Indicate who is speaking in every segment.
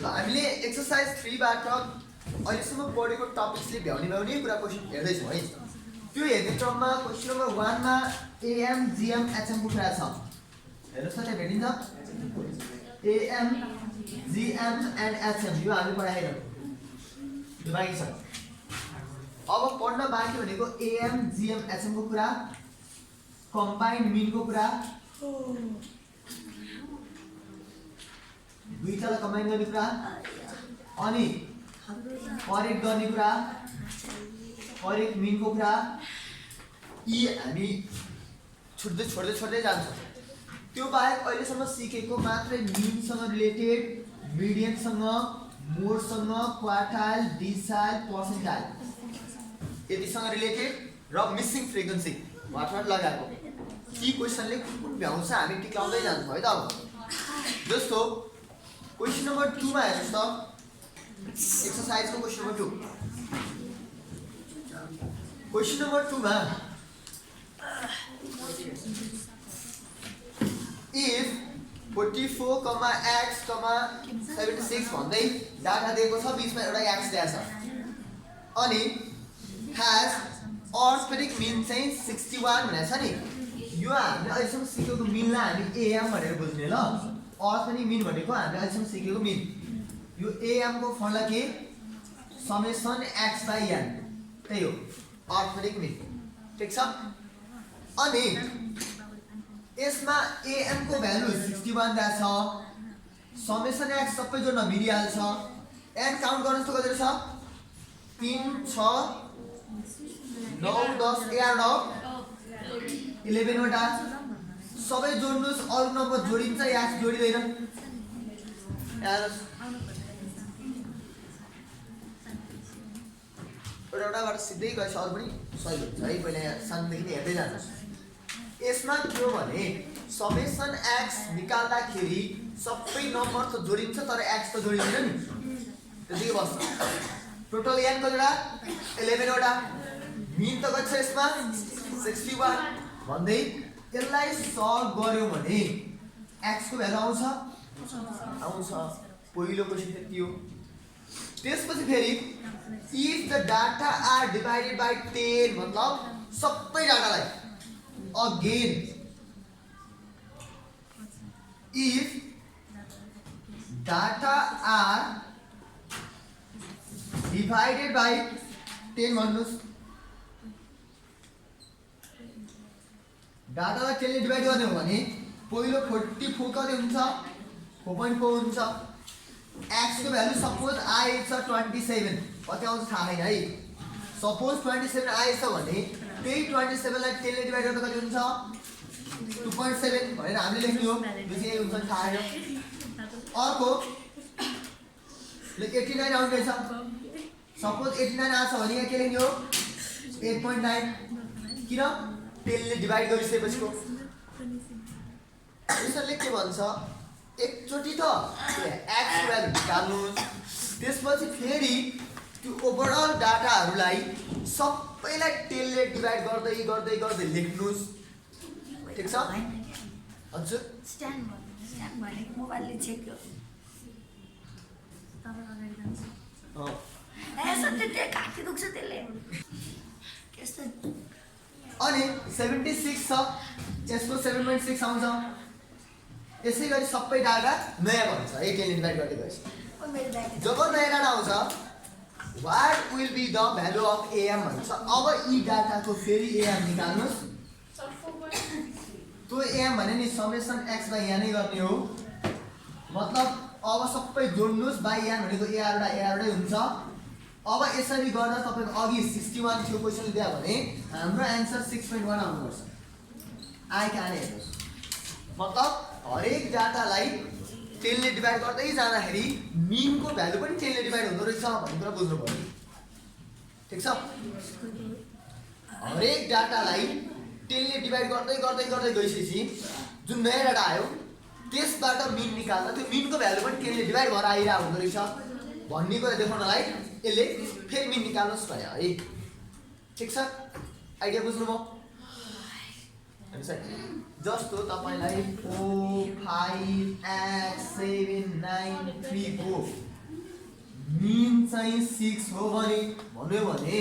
Speaker 1: ल हामीले एक्सरसाइज 3 बाट अहिलेसम्म पढेको टपिक्सले भ्याउने कुरा क्वेसन हेर्दैछौँ है। त्यो हेर्ने क्रममा क्वेसन नम्बर 1 मा एएम जीएम एचएम को कुरा छ। हेर्नुस् त त्यहाँ भेटिन्छ एएम जीएम एन्ड एचएम यो हामीले पढाएनौँ, यो बाँकी छ। अब पढ्न बाँकी भनेको एएम जीएम एचएम को कुरा, कम्बाइन्ड मिन को कुरा, दुईटालाई कम्बाइन गर्ने कुरा, अनि करेक्ट गर्ने कुरा, करेक्ट मिन को कुरा, यी हामी छोड्दै जान्छौँ। त्यो बाहेक अहिलेसम्म सिकेको मात्रै मिनसँग रिलेटेड, मिडियनसँग, मोडसँग, क्वार्टाइल, डिसाइल, पर्सेन्टाइल यतिसँग रिलेटेड र मिसिङ फ्रिक्वेन्सी वाट लगाएको ती क्वेसनले कुन भ्याउँछ हामी टिकाउँदै जान्छौँ है त। अब जस्तो क्वेसन नम्बर 2 मा हेर्नुस् त, एक्सरसाइजको क्वेसन नम्बर 2। क्वेसन नम्बर 2 मा if 44, x, 76 भन्दै डाटा दिएको छ, बीचमा एउटा x दिएको छ अनि has arithmetic mean चाहिँ 61 भनेको छ नि। यो हामीले अहिलेसम्म सिकेको मिनलाई हामी एएम भनेर बुझ्ने ल। arithmetic mean भनेको हामीले अहिलेसम्म सिकेको मिन। यो एएम को फर्मुला के समेसन x बाइ n, त्यही हो arithmetic mean, ठीक छ। अनि यसमा एएम को भ्यालु 61 दा छ, समेसन x सबै जोड्न मिलिहाल्छ, n काउन्ट गर्नुस् त कति छ 3 6 9 10 11 11 वटा सबै जोड्नुस्, अरु नम्बर जोडिन्छ या जोडिदैन एउटाबाट सिधै गएछ अरु पनि सही हुन्छ है। पहिला सानोदेखि नै हेर्दै जानुहोस्। यसमा के हो भने समेसन x निकाल्दाखेरि सबै नम्बर त जोडिन्छ तर x त जोडिदैन नि, त्यतिकै बस्छ। टोटल n कतिवटा 11 वटा, मिन त कति छ यसमा 61 भन्दै यसलाई सल्भ गर्यो भने x को भ्यालु आउँछ। पहिलो क्वेशन त्यति हो। त्यसपछि फेरि if the data are divided by 10 मतलब सबै डाटालाई again if data are divided by 10 भन्नुस्, डाटालाई 10 ले डिवाइड गर्ने हो भने पहिलो 44 कति हुन्छ 4.4 हुन्छ। x को भ्यालु सपोज आएछ 27, कति आउँछ थाहा छैन है। सपोज 27 आएछ भने त्यही 27 लाई 10 ले डिवाइड गर्दा कति हुन्छ 2.7 भनेर हामीले लेख्ने हो। यो चाहिँ हुन्छ थाहा छैन। अर्को 89 आउँछ रहेछ, सपोज 89 आछ भने यहाँ के लेख्ने हो 8.9, किन 10 ले डिवाइड गरिसकेपछिको। यसले के भन्छ एकचोटी त x भ्यालु निकाल्नुस्, त्यसपछि फेरि त्यो ओभरअल डाटाहरूलाई सबैलाई 10 ले डिवाइड गर्दै गर्दै गर्दै लेख्नुस्, ठीक छ। हजुर
Speaker 2: स्ट्यान्ड भने मोबाइलले चेक गर्यो सत्य काटी दुख्छ त्यसले त्यस्तो।
Speaker 1: अनि 76 छ, यसको 7.6 आउँछ। यसै गरी सबै डाटा नयाँ भन्छ 10 ले डिवाइड गर्दै गएछ। जब नयाँ डाटा आउँछ what will be the value of am भन्छ। अब यी डाटाको फेरि am निकाल्नुस्। त्यो am भने नि समेसन x बाइ n नै गर्ने हो, मतलब अब सबै जोड्नुस् बाइ n भनेको ar वटा हुन्छ। अब यसरी गर्दा तपाईको अघि 61 थियो क्वेशन दिया भने हाम्रो आन्सर 6.1 आउनुपर्छ। आइ कहाँ हेर्नुस्, मतलब हरेक डाटालाई 10 ले डिवाइड गर्दै जाँदाखेरि मिन को भ्यालु पनि 10 ले डिवाइड हुँदो रहेछ भन्ने कुरा बुझ्नु पर्यो, ठीक छ। हरेक डाटालाई 10 ले डिवाइड गर्दै गर्दै गर्दै गइसकेपछि जुन नयाँ डाटा आयो त्यसबाट मिन निकाल्दा त्यो मिनको भ्यालु पनि 10 ले डिवाइड भएर आइरहेको हुँदो रहेछ भन्ने कुरा देखाउनलाई यसले फेरि मिन निकाल्नुस् भन्यो है, ठीक छ। आइडिया बुझ्नुभयो? जस्तो तपाईलाई 4 5 8 7 9 3 4 मिन चाहिँ 6 हो भने भन्यो भने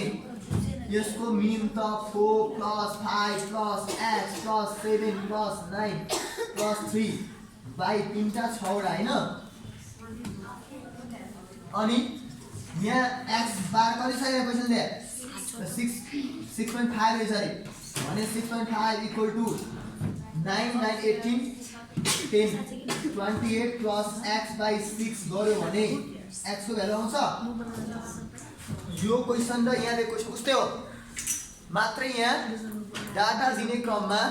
Speaker 1: यसको मिन त 4 + 5 + x + 7 + 9 + 3 बाई 3टा 6वटा हैन अनि यहाँ x बार कति छ यहाँ क्वेशनले 6.5 रहेछ अरे भने 6.5 = 9 9 18 10 28 + x/6 गर्यो भने x को भ्यालु आउँछ यो क्वेशन र यहाँ दिएको क्वेशन उस्तै हो मात्र यहाँ डाटा दिने क्रममा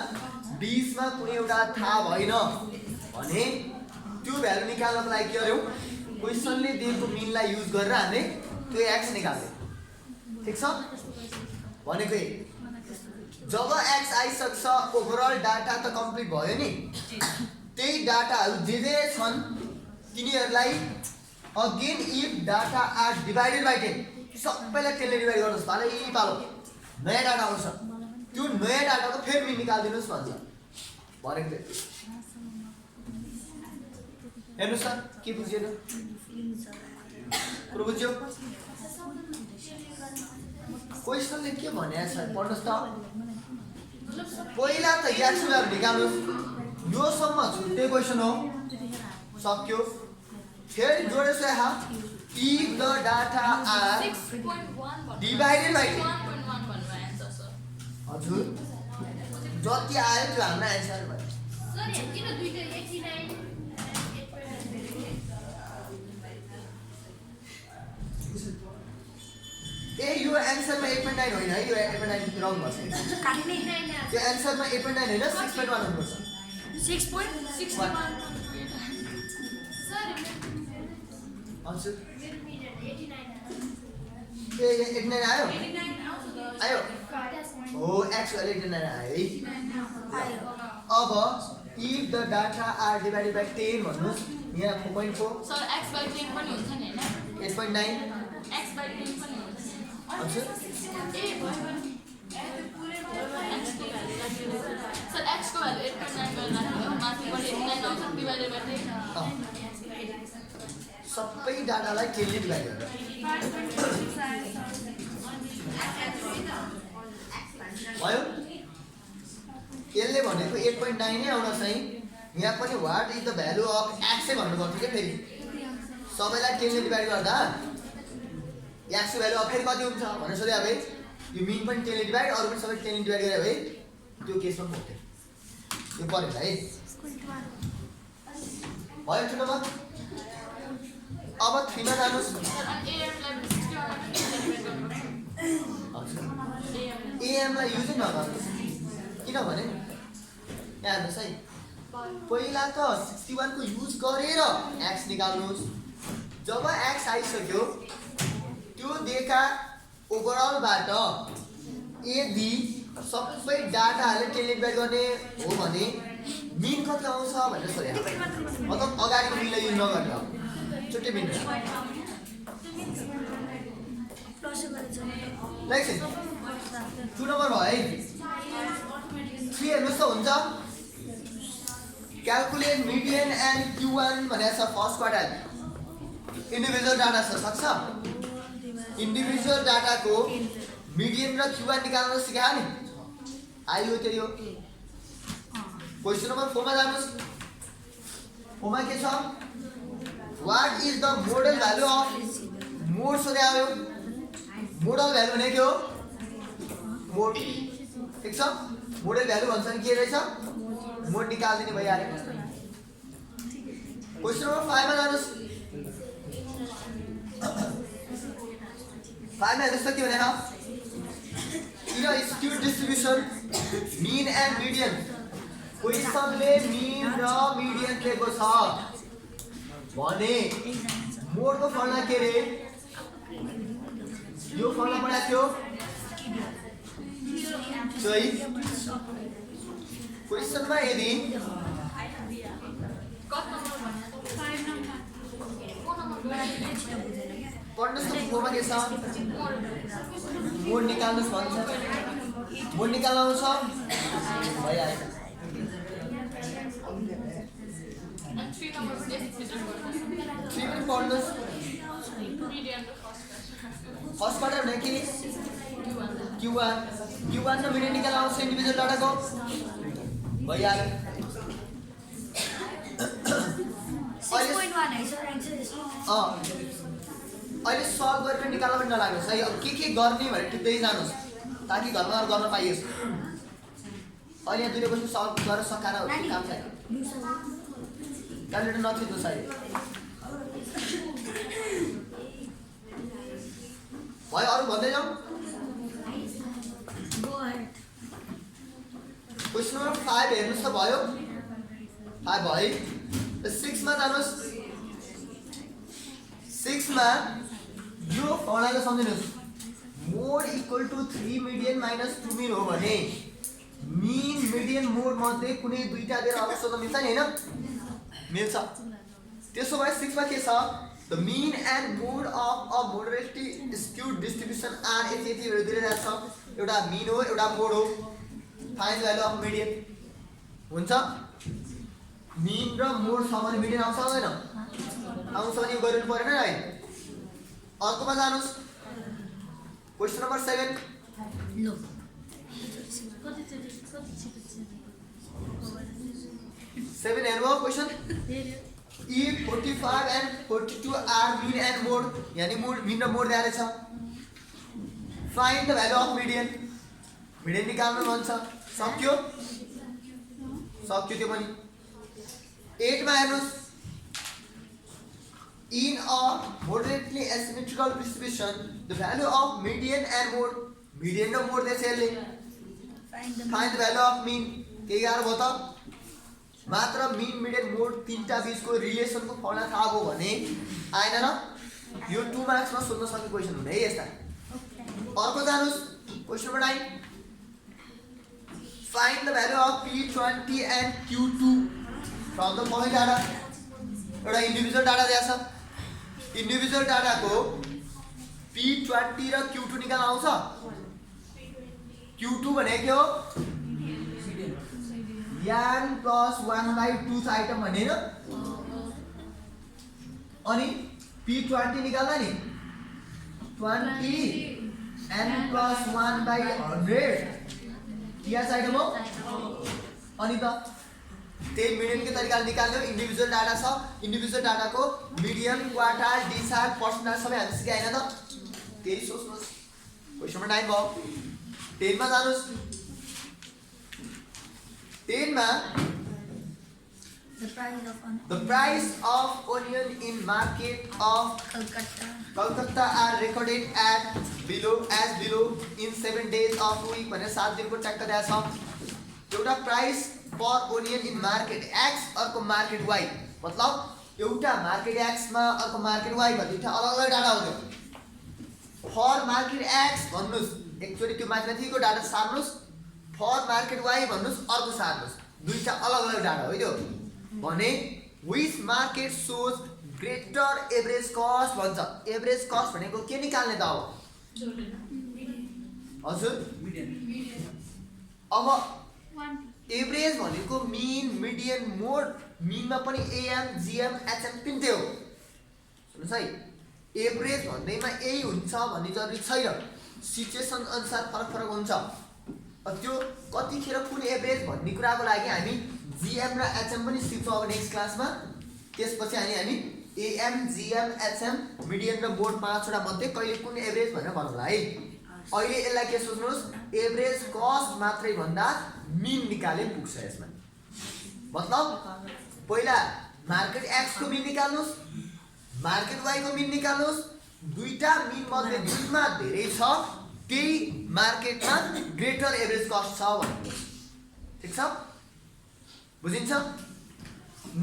Speaker 1: बीचमा कुनै एउटा थाहा भएन भने त्यो भ्यालु निकाल्नको लागि के गर्यौ क्वेशनले दिएको मिनलाई युज गरेर हामीले त्यो x निकाल्यौ ठीक छ भनेको जब x आइसक्छ ओभरअल डाटा त कम्प्लिट भयो नि त्यही डाटाहरु जे छन् तिनीहरुलाई again if data are divided by 10 सबैलाई 10 ले डिवाइड गर्नुस् पालै पालो नयाँ डाटा आउँछ त्यो नयाँ डाटाको फेरि मिन निकाल्दिनुस् भन्छ भनेको हेर्नुस् त के बुझ्यो पुरो बुझ्यो क्वेशनले के भनेको छ पढ्नुस् त पहिला त याक्सुलर निकाल्नुस् यो सम्म छुट्टै क्वेशन हो सक्यो फेरि जोडेछ यहाँ if the data are
Speaker 3: 6.1
Speaker 1: divided by 10
Speaker 3: 1.1 भन्नु आन्सर सर
Speaker 1: हजुर जति आयो त्यो हाम्रो आन्सर भयो
Speaker 3: सर किन दुईटा 89
Speaker 1: ए यो आन्सरमा 8.9 होइन है यो 8.9 रङ भन्छ
Speaker 2: काट्ने
Speaker 1: त्यो आन्सरमा 8.9 होइन 6.1 हुनुपर्छ
Speaker 3: 6.61 सर
Speaker 1: हजुर
Speaker 3: 89
Speaker 1: ए 89 आयो
Speaker 3: 89
Speaker 1: आयो हो x values 89 आयो है अब if the data are divided by 10 भन्नुस् यहाँ 4.4
Speaker 3: सर x/10 पनि हुन्छ नि हैन
Speaker 1: 8.9
Speaker 3: x/10 पनि हुन्छ
Speaker 1: हजुर
Speaker 3: ए भयो सर x को भ्यालु 8.9 गरेर राख्नु माथिबाट 89 आउँछ डिवाइडेड बाइ 10
Speaker 1: सबै डाटालाई 10 ले डिवाइड गरेर भयो यसले भनेको 8.9 नै आउन चाहिँ यहाँ पनि what is the value of x भन्नु पर्छ के फेरि सबैलाई 10 ले डिवाइड गर्दा x को भ्यालु फेरि कति हुन्छ भने सोधे अब यो मिन पनि 10 ले डिवाइड अरु पनि सबै 10 ले डिवाइड गरे भए त्यो केसमा पुग्थ्यो यो परेन है भयो ठुलो म अब 3 मा जानुस्
Speaker 3: सर अनि am लाई 61
Speaker 1: am लाई युज नगर्नुस् किनभने यहाँ हेर्नुस् है पहिला त 61 को युज गरेर x निकाल्नुस् जब x आइसक्यो त्यो दिएका ओभरअलबाट यदि सबै डाटाहरुले 10 ले डिवाइड गर्ने हो भने मिन कति आउँछ भनेर सोधे मतलब अगाडिको मिनलाई युज नगर्नु छुट्टै मिन लाइक 2 नम्बर भयो है 3 हेर्नुस् त हुन्छ क्याल्कुलेट मिडियन एन्ड Q1 भनेको छ फर्स्ट क्वार्टाइल इन्डिभिजुअल डाटा छ सक्छ इन्डिभिजुअल डाटाको मिडियन र Q1 निकाल्न सिकायो नि आयो त्यो क्वेशन नम्बर 4 मा जानुस् 4 मा के छ what is the modal value of mode सोधे आयो मोडल भ्यालु भने के हो मोड ठीक छ मोडल भ्यालु भन्छ नि के रहेछ मोड निकाल्दिने भइहाल्यो क्वेशन नम्बर 5 मा जानुस् 5 मा हेर्नुस् त के भने in skew distribution mean and median क्वेशनले मीन र मिडियन दिएको छ भने मोडको फर्मुला के रे यो फर्मुला पढाएको थियो सही क्वेशनमा यदि पढ्नुस् त फोरमा के छ मोड निकाल्नुस् भन्छ मोड निकाल्नु आउँछ भइहाल्छ
Speaker 3: and 3 नम्बर पनि यसभित्र पर्छ
Speaker 1: 3 पनि पढ्नुहोस्
Speaker 3: मिडियन र
Speaker 1: फर्स्ट क्वार्टर भने के Q1 र मिडियन निकाल्न आउँछ इन्डिभिजुअल डाटाको भइहाल्यो
Speaker 2: 6.1 है सर आन्सर यसको
Speaker 1: अहिले सल्भ गरेर निकाल्न पनि नलाग्नुहोस् है अब के गर्ने भनेर टिप्दै जानुहोस् ताकि घरमा गर्न पाइयोस् अहिले यहाँ दुईले क्वेसन सल्भ गरेर सकाएर काम छैन क्यालकुलेटर नथिच्नुहोस् अहिले भयो अरू भन्दै जाउँ
Speaker 2: गो अहेड
Speaker 1: क्वेसन नम्बर 5 हेर्नुहोस् त भयो 5 भयो 6 मा जानुहोस् 6 मा यो फर्मुलालाई सम्झिनुहोस् mode equal to 3 median minus 2 mean हो भने मिन मिडियन मोड मध्ये कुनै दुईटा दिएर अवश्य त मिल्छ नि हैन मिल्छ त्यसो भए 6 मा के छ the mean and mode of a moderately skewed distribution are यति दिइरहेको छ एउटा मिन हो एउटा मोड हो फाइन्ड भ्यालु अफ मिडियन हुन्छ मिन र मोड छ भने मिडियन आउँछ आउँदैन आउँछ भने यो गरिनु परेन है अर्कोमा जानुहोस् क्वेसन नम्बर 7
Speaker 2: लो
Speaker 1: 7 हेर्नुभयो question if 45 and 42 are mean and mode यानी mean र mode दिएको छ find the value of median median निकाल्नु मन छ सक्यो त्यो पनि 8 मा हेर्नुस् in a moderately asymmetrical distribution the value of median and mode median र mode दिएछ यसले find the value of mean के गाह्रो भयो त मात्र मिन मिडियन मोड तीनटा बीचको रिलेसनको फर्मुला थाहा भयो भने आएन र यो 2 मार्क्समा सोध्न सक्ने क्वेशन हुने है यस्ता अर्को जानुस् question number 9 find the value of P20 and Q2 from the following data एउटा इन्डिभिजुअल डाटा दिएको छ इन्डिभिजुअल डाटाको P20 र Q2 निकाल्न आउँछ Q2 भने के हो n plus 1/2 आइटम भनेर अनि P20 निकाल्दा नि 20 n plus 1/100 यस आइटम हो अनि त त्यही मिडियन के तरिकाले निकाल्यो इन्डिभिजुअल डाटा छ इन्डिभिजुअल डाटाको मिडियन क्वार्टाइल डिसाइड पर्सेन्टाइल सबै हामी सिकाएन त त्यही सोच्नुस् क्वेशन नम्बर 9 भयो 10 मा जानुस् 10 मा the price of onion in market of Kolkata are recorded at below in 7 days of week भने 7 दिनको ट्याक्क दिएको छ एउटा price per onion in market x अर्को मार्केट y मतलब एउटा मार्केट x मा अर्को मार्केट y भन्ने दुईटा अलग अलग डाटा हो त्यो फर मार्केट x भन्नुस् एकचोटी त्यो माथिको डाटा सार्नुस् फर मार्केट y भन्नुस् अर्को सार्नुस् दुईटा अलग अलग डाटा हो त्यो भने which market shows greater average cost भन्छ एभरेज कस्ट भनेको के निकाल्ने त हो हजुर अब एभरेज भनेको मिन मिडियन मोड मिनमा पनि एएम जीएम एचएम तिनटै हो सुन्नुस् है एभरेज भन्दैमा यही हुन्छ भन्ने जरुरी छैन सिचुएसन अनुसार फरक हुन्छ त्यो कतिखेर कुन एभरेज भन्ने कुराको लागि हामी जीएम र एचएम पनि सिक्छौँ अब नेक्स्ट क्लासमा त्यसपछि हामी एएम जीएम एचएम मिडियन र मोड पाँचवटा मध्ये कहिले कुन एभरेज भनेर भनौँला है अहिले यसलाई के सोच्नुहोस् एभरेज कस्ट मात्रै भन्दा मिन निकाले पुग्छ यसमा मतलब पहिला मार्केट एक्स को मिन निकाल्नुस् मार्केट वाई को मिन निकाल्नुस् दुईटा मिन मध्ये जुनमा धेरै छ त्यही मार्केटमा ग्रेटर एभरेज कस्ट छ भन्नु ठीक छ बुझिन्छ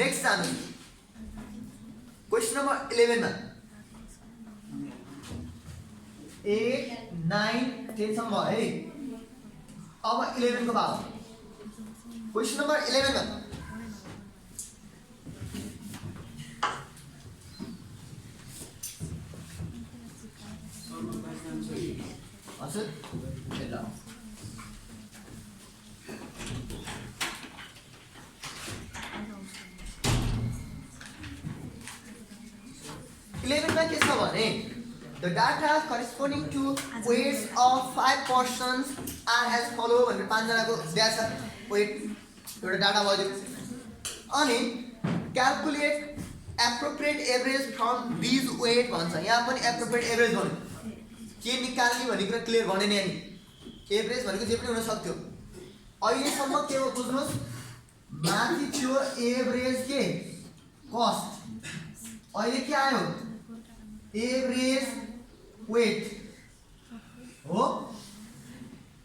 Speaker 1: नेक्स्ट जानु क्वेशन नम्बर 11 मा 8 9 10 सम्म है अब 11 को भाग क्वेशन नम्बर 11 मा हजुर ल 11 मा के छ भने the data corresponding to weights of 5 persons are as follow भनेर 5 जनाको दिया छ weight एउटा डाटा भयो अनि calculate appropriate average from these weight भन्छ यहाँ पनि appropriate average भन्नु के निकाल्ने भन्ने कुरा क्लियर भने नि एभरेज भनेको जे पनि हुन सक्थ्यो अहिले सम्म के हो बुझ्नुस् माथि थियो एभरेज के कस्ट अहिले के आयो एभरेज वेट हो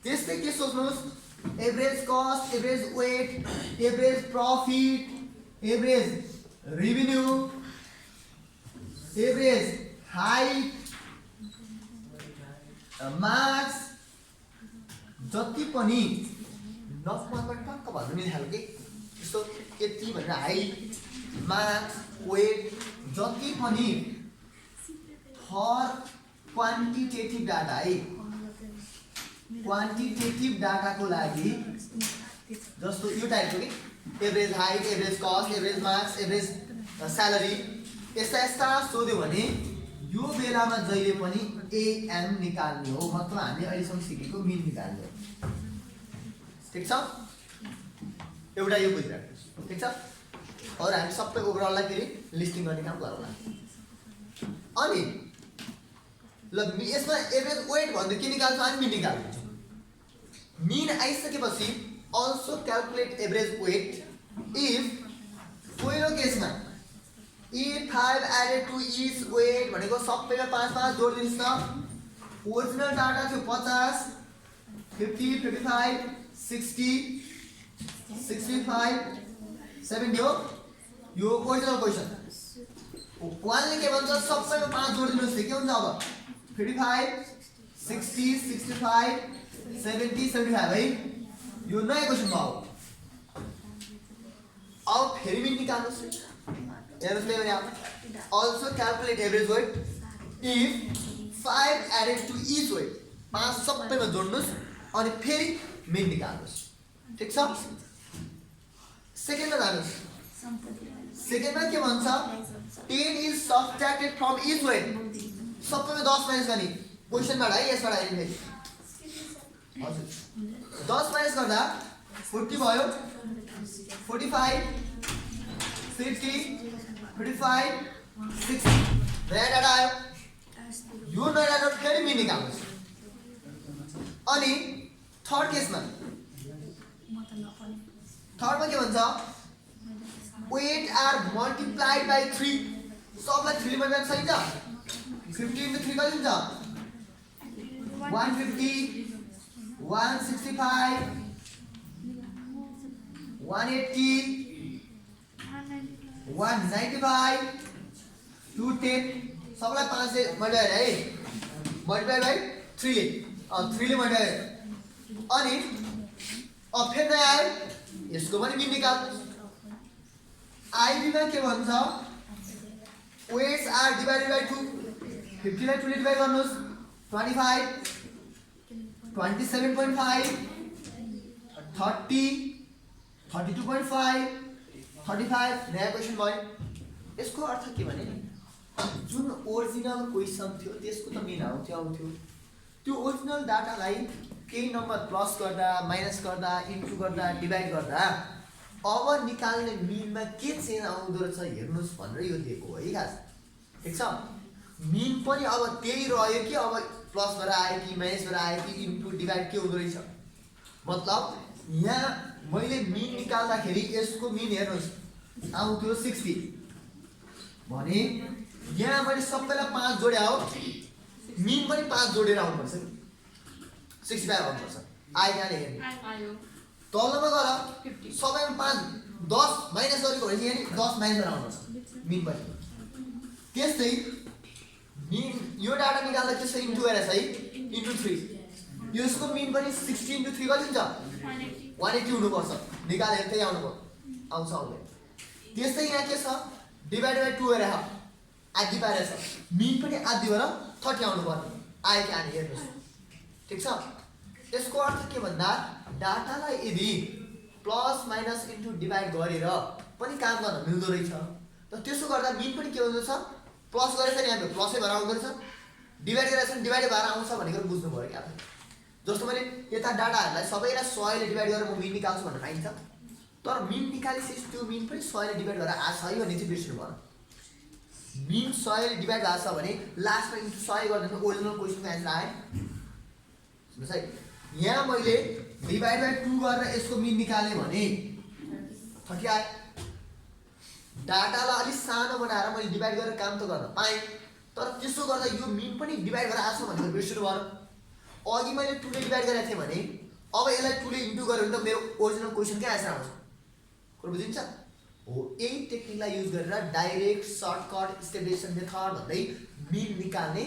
Speaker 1: त्यस्तै के सोच्नुस् average cost average weight average profit average revenue average height marks जति पनि नफमा टक्क भन्नु मिल्ने खालको यस्तो यति भनेर हाइट मार्क्स वेट जति पनि फर क्वान्टिटेटिभ डाटा है क्वान्टिटेटिभ डाटाको लागि जस्तो यो टाइपको कि average height average cost average marks average salary यस्ता यस्ता सोध्यो भने यो बेलामा जहिले पनि एएम निकाल्ने हो मतलब हामीले अहिलेसम्म सिकेको मिन निकाल्ने हो ठीक छ एउटा यो बुझिराख्नुहोस् ठीक छ अरू हामी सबै ओभरअललाई फेरि लिस्टिङ गर्ने काम गरौँला अनि ल यसमा एभरेज वेट भन्दा के निकाल्छौँ हामी मिन निकाल्छौँ मिन आइसकेपछि also calculate average weight if पहिलो केसमा E5 added to each weight भनेको सबैमा 5 जोड्दिनुस् न ओरिजिनल डाटा थियो 50 50 55 60 65 70 हो यो ओरिजिनल क्वेशन वानले के भन्छ सबैमा 5 जोड्दिनुस् के हुन्छ अब 55 60 65 70 75 है यो नयाँ क्वेशन भयो अब फेरि mean निकाल्नुस् Also calculate average weight if 5 added to each weight 5 सबैमा जोड्नुस् अनि फेरि मिन निकाल्नुस् ठीक छ सेकेन्डमा जानुस् सेकेन्डमा के भन्छ 10 is subtracted from each weight सबैमा 10 माइनस गर्ने क्वेशनबाट है यसबाट आइदिने हजुर 10 माइनस गर्दा 40 भयो 45 50 35 60 नयाँ डाटा आयो यो नयाँ डाटा फेरि मिन निकाल्नुहोस् अनि थर्ड केसमा थर्डमा के भन्छ वेट आर मल्टिप्लाइड बाई 3 सबलाई 3 ले मल्टिप्लाई सकिन्छ 50 into 3 कति हुन्छ 150 165 180 195 210 सबलाई 5 ले मल्टिप्लाई है मल्टिप्लाई बाइ 3 ले 3 ले मल्टिप्लाई अनि अब फेरि नयाँ आयो यसको पनि मिन निकाल्नुस् आइबीमा के भन्छ वेट्स आर डिभाइडेड बाइ 2 50 लाई 2 ले डिभाइड गर्नुस् 25 27.5 30 32.5 35 नयाँ क्वेशन भयो यसको अर्थ के भने जुन ओरिजिनल क्वेशन थियो त्यसको त मिन आउँथ्यो त्यो ओरिजिनल डाटालाई केही नम्बर प्लस गर्दा माइनस गर्दा इन्टु गर्दा डिभाइड गर्दा अब निकाल्ने मिनमा के चेन्ज आउँदो रहेछ हेर्नुस् भनेर यो दिएको हो है खास ठीक छ मिन पनि अब त्यही रह्यो कि अब प्लस भएर आयो कि माइनस भएर आयो कि इन्टु डिभाइड के हुँदो रहेछ मतलब यहाँ मैले मिन निकाल्दाखेरि यसको मिन हेर्नुस् आउँथ्यो 60 भने यहाँ मैले सबैलाई 5 जोडे हो मिन पनि 5 जोडेर आउनुपर्छ 65 आउनुपर्छ आयो कहाँले हेर्ने तलमा गएर सबैमा 5 10 माइनस गरेको भने यहाँ 10 माइनस गरेर आउनुपर्छ मिन पनि त्यस्तै मिन यो डाटा निकाल्दा के छ इन्टु गरेछ है इन्टु 3 यसको मिन पनि 60 into 3 कति हुन्छ 180 हुनुपर्छ निकालेर त्यही आउनुभयो आउँछ आउँदै त्यस्तै यहाँ के छ डिभाइड बाइ 2 गरेर आधी पारेछ मिन पनि आधी भएर 30 आउनु पर्ने आयो कि आने हेर्नुहोस् ठीक छ यसको अर्थ के भन्दा डाटालाई यदि प्लस माइनस इन्टु डिभाइड गरेर पनि काम गर्न मिल्दो रहेछ त त्यसो गर्दा मिन पनि के हुँदो छ प्लस गरेछ नि हामीले प्लसै भएर आउँदो रहेछ, डिभाइड गरेछ नि डिभाइड भएर आउँछ भनेर बुझ्नु पऱ्यो क्या आफै। जस्तो मैले यता डाटाहरूलाई सबैलाई 100 ले डिभाइड गरेर म मिन निकाल्छु भनेर पाइन्छ, तर मिन निकालेपछि त्यो मिन पनि 100 ले डिभाइड गरेर आछ है भन्ने चाहिँ बिर्सिनु भएन। मिन 100 ले डिभाइड भएको छ भने लास्टमा इन्टु 100 गर्दा ओरिजिनल क्वेसनको एन्सर आयो। सुन्नुहोस् है, यहाँ मैले डिभाइड बाई 2 गरेर यसको मिन निकालेँ भने ठिकै आयो। डाटालाई अलिक सानो बनाएर मैले डिभाइड गरेर काम त गर्न पाएँ, तर त्यसो गर्दा यो मिन पनि डिभाइड गरेर आछ भनेर बिर्सिनु भएन। अघि मैले 2 ले डिभाइड गरेको थिएँ भने अब यसलाई 2 ले इन्टु गऱ्यो भने त मेरो ओरिजिनल क्वेसनकै एन्सर आउँछ। कुरो बुझिन्छ हो? यही टेक्निकलाई युज गरेर डाइरेक्ट सर्टकट स्टेबिलाइजेसन मेथड भन्दै मिन निकाल्ने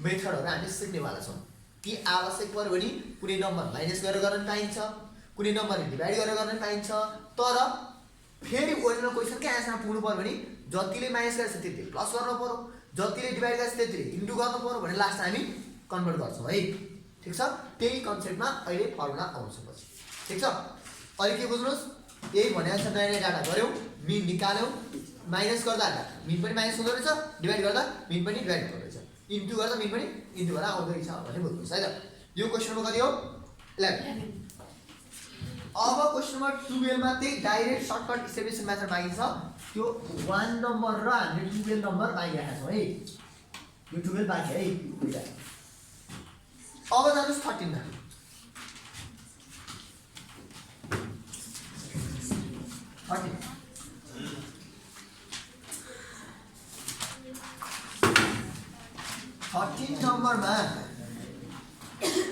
Speaker 1: मेथडहरू हामी सिक्नेवाला छौँ। कि आवश्यक पर्यो भने कुनै नम्बर माइनस गरेर गर्न पाइन्छ, कुनै नम्बरले डिभाइड गरेर गर्न पाइन्छ, तर फेरि ओरिजिनल क्वेसनकै एन्सरमा पुग्नु पर्यो भने जतिले माइनस गरेछ त्यतिले प्लस गर्नु पर्यो, जतिले डिभाइड गरेछ त्यतिले इन्टु गर्नु पर्यो भने लास्टमा हामी कन्भर्ट गर्छौँ है। ठिक छ, त्यही कन्सेप्टमा अहिले फर्मुला आउँछ पछि। ठिक छ, अहिले के बुझ्नुहोस्, यही भनेको छ नयाँ नयाँ डाटा गऱ्यौँ, मिन निकाल्यौँ, माइनस गर्दा मिन पनि माइनस हुँदो रहेछ, डिभाइड गर्दा मिन पनि डिभाइड हुँदो रहेछ, इन्टु गर्दा मिन पनि इन्टु गरेर आउँदो रहेछ भन्ने बुझ्नुहोस् है त। यो क्वेसन नम्बर कति हो? 11। अब क्वेसन नम्बर 12 मा त्यही डाइरेक्ट सर्टकट स्टेबिलाइजेसन मेथड मागिन्छ। त्यो 1 नम्बर र हामीले 12 नम्बर मागिरहेका छौँ है। यो 12 बाँकी है दुईटा। अब जानुहोस् 13 मा। 13 नम्बरमा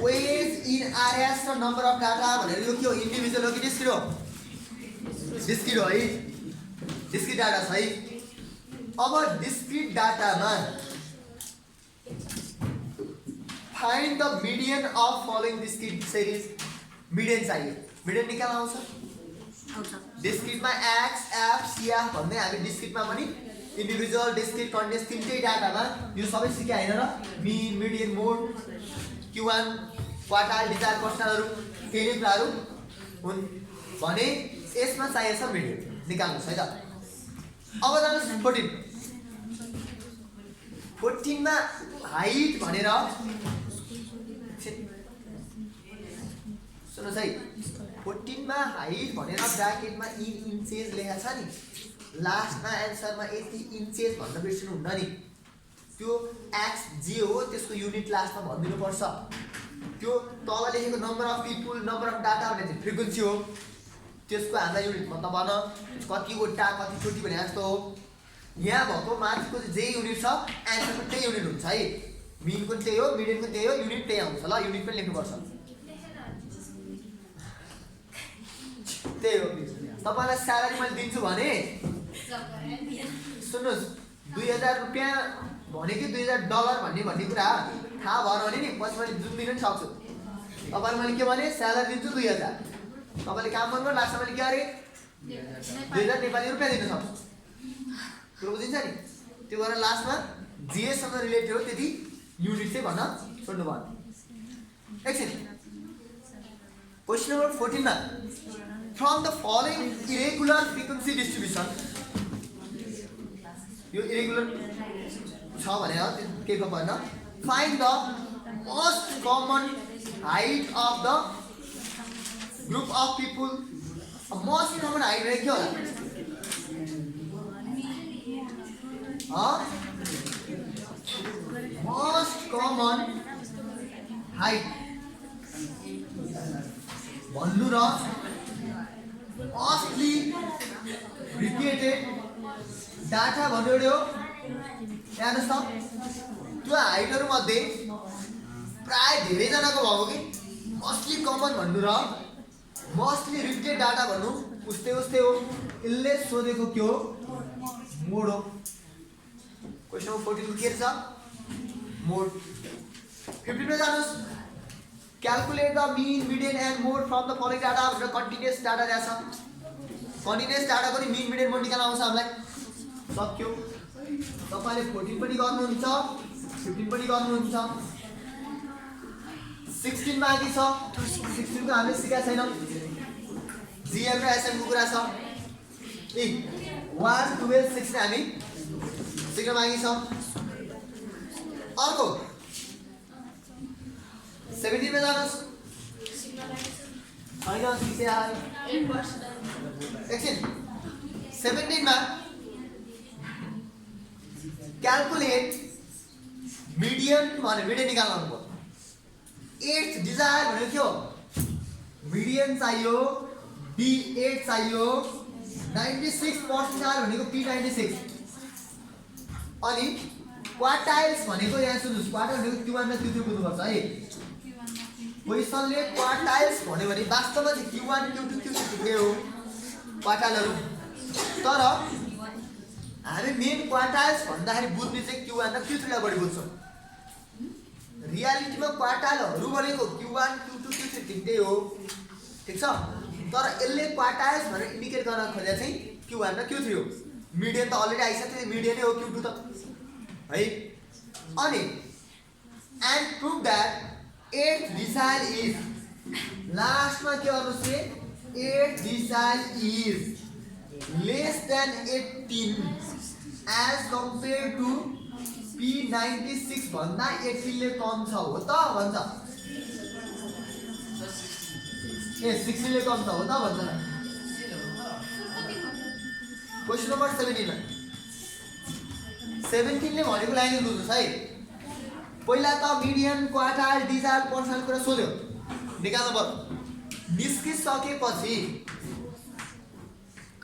Speaker 1: वेज इन आरएस र नम्बर अफ डाटा भनेर यो के हो? इन्डिभिजुअल हो कि डिस्क्रिट हो? डिस्क्रिट हो है, डिस्क्रिट डाटा छ है। अब डिस्क्रिट डाटामा find the median of following discrete series. Median चाहियो, मिडियन निकाल्न आउँछ। डिस्क्रिटमा एक्स एफ सिएफ भन्दै हामी डिस्क्रिटमा पनि इन्डिभिजुअल डिस्क्रिट कन्टिन्युअस तिनटै डाटामा यो सबै सिके हैन र मिन मिडियन मोड Q1 क्वार्टाइल डिजायर पर्सनलहरु टेलिप्राहरु हुन् भने यसमा चाहिएको छ मिडियन निकाल्नुस् है त। अब जानुस् 14 मा हाइट भनेर सुन्नुस् है, 14 मा हाइट भनेर ब्राकेटमा इन इन्चेस लेखेको छ नि, लास्टमा एन्सरमा यति इन्चेस भन्न बिर्सिनु हुन्न नि। त्यो एक्स जे हो त्यसको युनिट लास्टमा भनिदिनु पर्छ। त्यो तल लेखेको number of people number of data भन्ने चाहिँ फ्रिक्वेन्सी हो, त्यसको हामीलाई युनिट मतलब भन कतिवटा कतिचोटि भने जस्तो हो। यहाँ भएको माथिको जे युनिट छ एन्सरको त्यही युनिट हुन्छ है। मिनको त्यही हो, मिडियनको त्यही हो, युनिट त्यही आउँछ। ल युनिट पनि लेख्नुपर्छ, त्यही हो। तपाईलाई स्यालेरी मैले दिन्छु भने सुन्नुहोस् 2000 रुपियाँ भने कि $2000 भन्ने कुरा थाहा भएर भने नि पछि मैले जुन दिन पनि सक्छु। तपाईँलाई मैले के भने स्यालेरी दिन्छु 2000, तपाईँले काम गर्नु लास्टमा मैले के अरे 2000 नेपाली रुपियाँ दिन सक्छु। कुरो बुझिन्छ नि? त्यो गरेर लास्टमा जीएससँग रिलेटेड हो त्यति युनिट चाहिँ भन्न छोड्नु भयो। एकछिन क्वेसन नम्बर 14 मा from the following irregular frequency distribution, यो इरेगुलर छ भने केही भएन। Find the most common height of the group of people. Most common height भनेको के होला? मोस्ट कमन हाइट भन्नु र मोस्टली रिपिटेड डाटा भन्नु हो। हेर्नुहोस् त त्यो हाइटहरु मध्ये प्राय धेरैजनाको भएको कि मोस्टली कमन भन्नु र मोस्टली रिपिटेड डाटा भन्नु उस्तै उस्तै हो। यसले सोधेको के हो? मोड हो। क्वेसन नम्बर 14 के छ? मोड। 15 मा जानुस्। Calculate the mean median and mode from the following data भनेर कन्टिन्युअस डाटा दिएको छ। कन्टिन्युअस डाटाको नि मीन मिडियन मोड निकाल्न आउँछ हामीलाई। सक्यो। तपाईले 14 पनि गर्नुहुन्छ, 15 पनि गर्नुहुन्छ। 16 बाँकी छ। 16 को हामीले सिकेका छैनौं। जीएम र एसएम को कुरा छ। 1 12 16 हामी सिक्न बाँकी छ। अर्को 17 मा जानुहोस् हैन 6 आयो
Speaker 3: 8%.
Speaker 1: एकछिन 17 मा क्याल्कुलेट मिडियन भने मिडियन निकाल्नु पर्यो 8th डिजायर भनेको के हो मिडियन चाहियो B8 चाहियो 96% भनेको P96 अनि क्वार्टाइल्स भनेको यहाँ सुन्नुस् क्वार्टाइल भनेको Q1 र Q2 बुझ्नुपर्छ है क्वेशनले क्वार्टाइल्स भन्यो भने वास्तवमा चाहिँ Q1 Q2 Q3 के हो क्वार्टाइलहरु तर हामी मेन क्वार्टाइल्स भन्दाखेरि बुझ्ने चाहिँ Q1 र Q3 लाई बढी बुझ्छौं रियालिटीमा क्वार्टाइलहरु भनेको Q1 Q2 Q3 तिनटै हो ठीक छ तर यसले क्वार्टाइल्स भनेर इन्डिकेट गर्न खोजेको चाहिँ Q1 र Q3 हो मिडियन त अलरेडी आइसक्यो मिडियन हो Q2 त है अनि and prove that 8th decile is लास्टमा के गर्नुस् रे 8th decile is less than 18 as compared to P96 भन्दा 18 ले कम छ हो त भन्छ ए 16 ले कम छ हो त भन्छ क्वेशन नम्बर 17 मा 17 ले भनेको लाइन बुझ्नुस् है पहिला त मिडियन क्वार्टाइल डिजाइल पर्सनल कुरा सोध्यो निकाल्नु पर्यो निस्किसकेपछि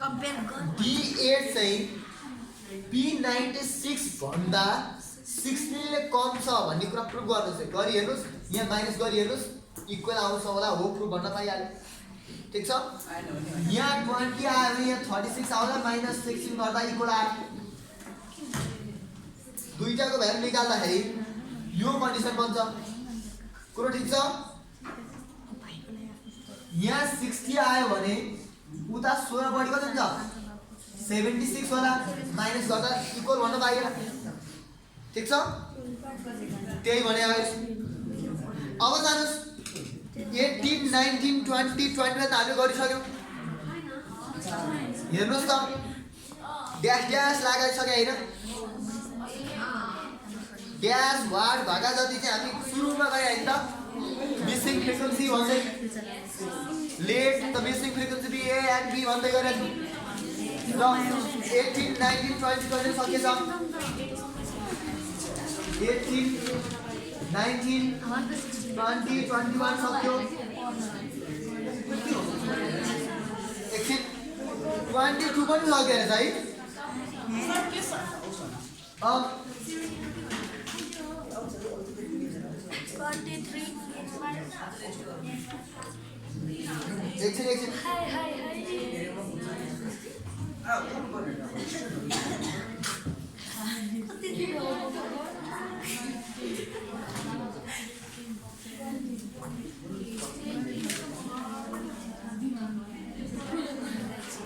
Speaker 2: कम्पेयर गर
Speaker 1: D8 चाहिँ P96 भन्दा 16 ले कम छ भन्ने कुरा प्रुफ गर्नुस् है गरि हेर्नुस् यहाँ माइनस गरि हेर्नुस् इक्वल आउँछ होला हो प्रुफ भन्न पाइहाल्यो ठीक छ यहाँ 20 आयो भने यहाँ 36 आउँला माइनस 16 गर्दा इक्वल आयो दुईटाको भ्यालु निकाल्दाखेरि यो कन्डिसन बन्छ कुरो ठीक छ यहाँ 60 आयो भने उता 16 बढी कति हुन्छ 76 होला माइनस गर्दा इक्वल भन्न पाइएन ठीक छ त्यही भने अब जानुस् 18 19 20 20 मा त हामीले गरिसक्यौ हेर्नुस् त ड्यास ड्यास लगाइसके हैन ड्यास वार्ड भागा जति चाहिँ हामी सुरुमा गए हैन त मिसिङ फ्रिक्वेन्सी भन्दै let the missing frequency be A and B भन्दै गरेको छु र 18 19 20 गर्ने सकेछ 18 19 20 21 सक्यो एकछिन 22 पनि सक्यो है
Speaker 2: 23
Speaker 1: एकछिन
Speaker 2: हाय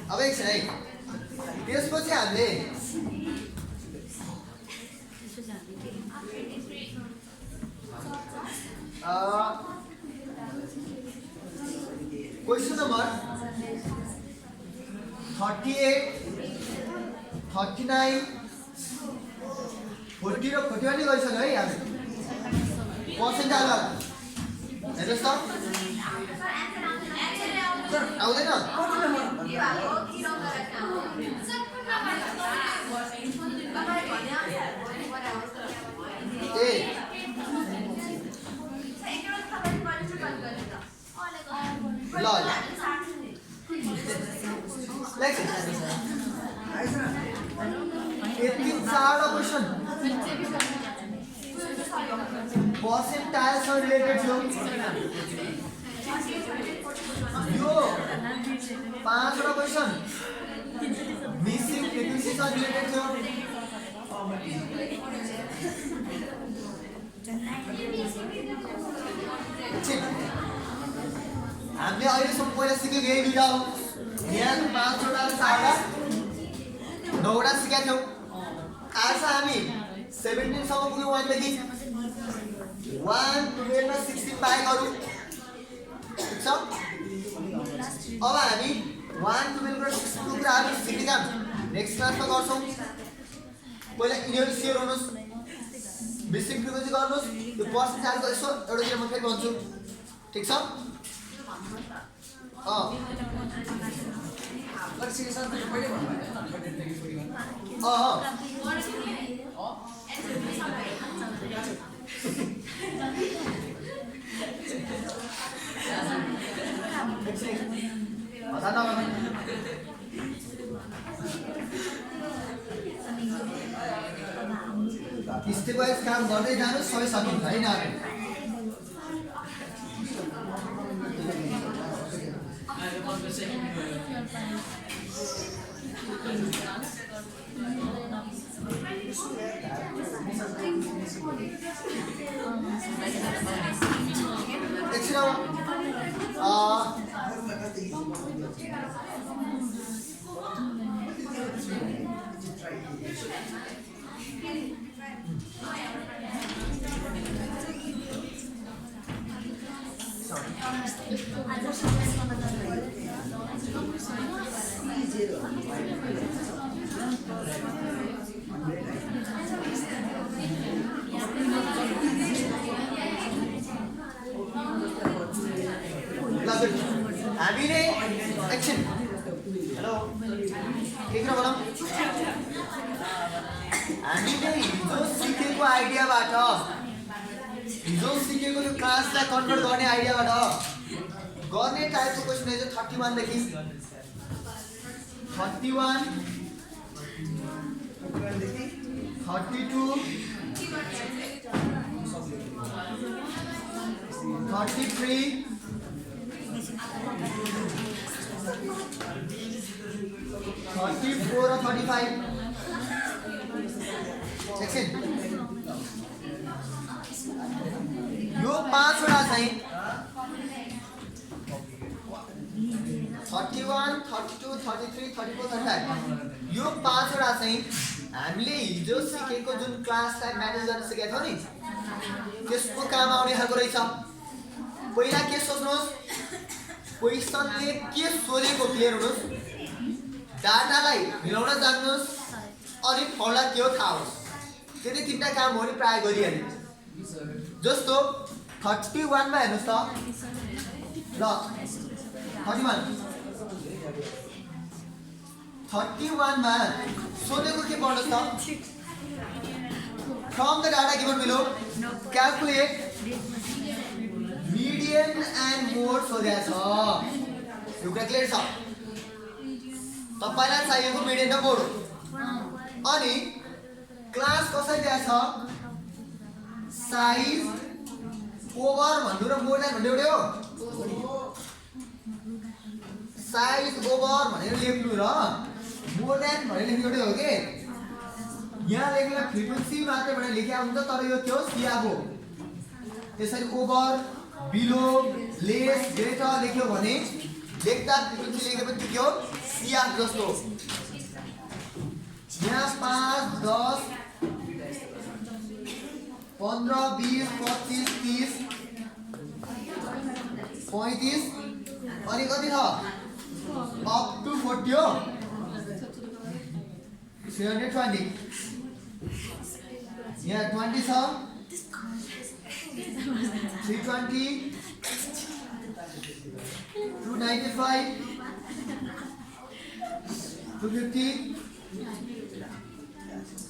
Speaker 1: अब एकछिन है त्यसपछि हामीले क्वेशन नंबर 38 39 40 र 41 गरिसक्यो है हामी पर्सेन्टाइल हेर्नुस् त आउँदैन ए ल यति साह्रो क्वेसन पर्सेन्टाइलसँग रिलेटेड थियो यो 5 वटा क्वेसन मिसिङ फ्रिक्वेन्सीसँग रिलेटेड थियो हामीले अहिलेसम्म पहिला सिकेको यही दुईटा हो यहाँ 5 वटा 4 वटा 9 वटा सिकेका थियौँ आज हामी 17 सम्म पुग्यौँ 1 देखि 1 12 र 16 बाहेक अरु ठीक छ अब हामी 1 12 र 16 को कुराहरु सिक्ने काम नेक्स्ट क्लासमा गर्छौं पहिला यिनीहरु शेयर हुनुस् मिसिङ फ्रिक्वेन्सी गर्नुहोस् यो पर्सेन्टेजको यसो एउटातिर म फेरि भन्छु ठीक छ स्टेप वाइज काम गर्दै जानुहोस् सबै सकिन्छ है नानी एकछिन हामीले एकछिन हेलो के कुरा भनौँ हामीले हिजो सिकेको आइडियाबाट हिजो सिकेको यो क्लासलाई कन्भर्ट गर्ने आइडियाबाट गर्ने टाइपको क्वेसन चाहिँ 31 देखि 31 32 33 34 और 35 एकछिन यो 5 वटा चाहिँ 31 32 33 34 35 यो 5 वटा चाहिँ हामीले हिजो सिकेको जुन क्लासलाई म्यानेज गर्न सिकेका थियौं नि त्यसको काम आउने खालको रहेछ पहिला के सोच्नुहोस् क्वेशनले के सोधेको क्लियर हुनुहोस् डाटालाई मिलाउन जान्नुहोस् अनि फर्मुला के हो थाहा होस् त्यति तीनटा काम हो नि प्राय गरिहाल्नु जस्तो 31 मा हेर्नुस् त ल 31 मा सोधेको के पढ्नुस् त from the data given below calculate median and mode सोधेको छ यो कुरा क्लियर छ तपाईलाई चाहिएको मिडियन र मोड अनि क्लास कसरी दिएको छ साइज ओभर भन्नु र मोड देन भन्नु एउटै हो साइज ओभर भनेर लेख्नु र मोड देन भनेर लेख्नु एउटै हो के यहाँ लेखेर फ्रिक्वेन्सी मात्र भनेर लेख्या हुन्छ तर यो के हो सिआफ हो त्यसरी ओभर बिलो लेस ग्रेटर लेख्यो भने लेख्दा फ्रिक्वेन्सी लेखेपछि के हो सिआफ जस्तो यहाँ 5 10 15 20 25 30 35 अनि कति छ अप टु 40 हो 320 यहाँ 20 छ 320 295 250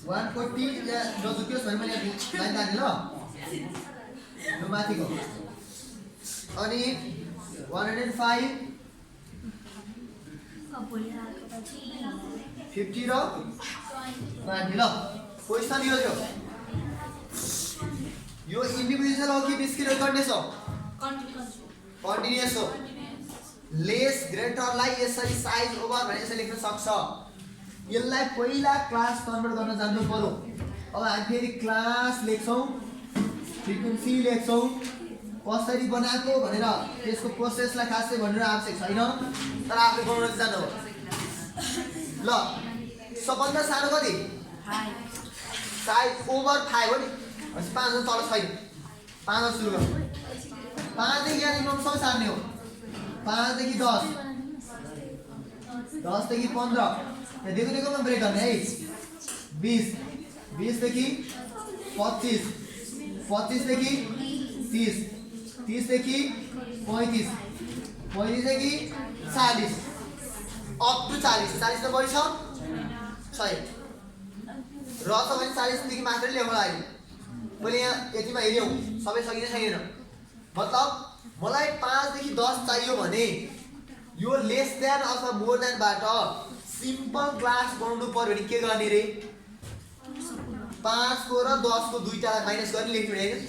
Speaker 1: 140 या नजुक्योस् भने मैले लाइन ताने ल यो माथिको अनि 105 50 र 90 ल क्वेशन यो इन्डिभिजुअल हो कि डिस्क्रिट कन्टिन्युअस हो कन्टिन्युअस हो लेस ग्रेटरलाई यसरी साइज ओभर भने यसरी लेख्न सक्छ यसलाई पहिला क्लास कन्भर्ट गर्न जान्नु पर्यो अब हामी फेरि क्लास लेख्छौं फ्रिक्वेन्सी लेख्छौं कसरी बनाएको भनेर त्यसको प्रोसेसलाई खासै भनेर आवश्यक छैन तर आफूले बनाउन जान्नु हो ल सबभन्दा सानो कति साइज ओभर 5 हो नि 5 तल छैन 5 सुरु गर्नु 5 देखि यहाँ लेख्नु सबै सार्ने हो 5 देखि 10 10 देखि 15 देखो देखो में ब्रेक करना है 20 20 देखि 25 25 देखि 30, 30 देखि 35, 35 देखि 40, अप टु 40, 40 त बढी छ छैन र तपाईले 40 देखि मात्र ल्याउन लागि मैले यहाँ यतिमा हेर्यौ सबै सकिने छैन मतलब मलाई 5 देखि 10 चाहियो भने यो लेस देन अथवा मोर देन बाट सिम्पल क्लास बनाउनु पर्यो भने के गर्ने रे 5 को र 10 को दुईटालाई माइनस गर्ने लेख्नु हैन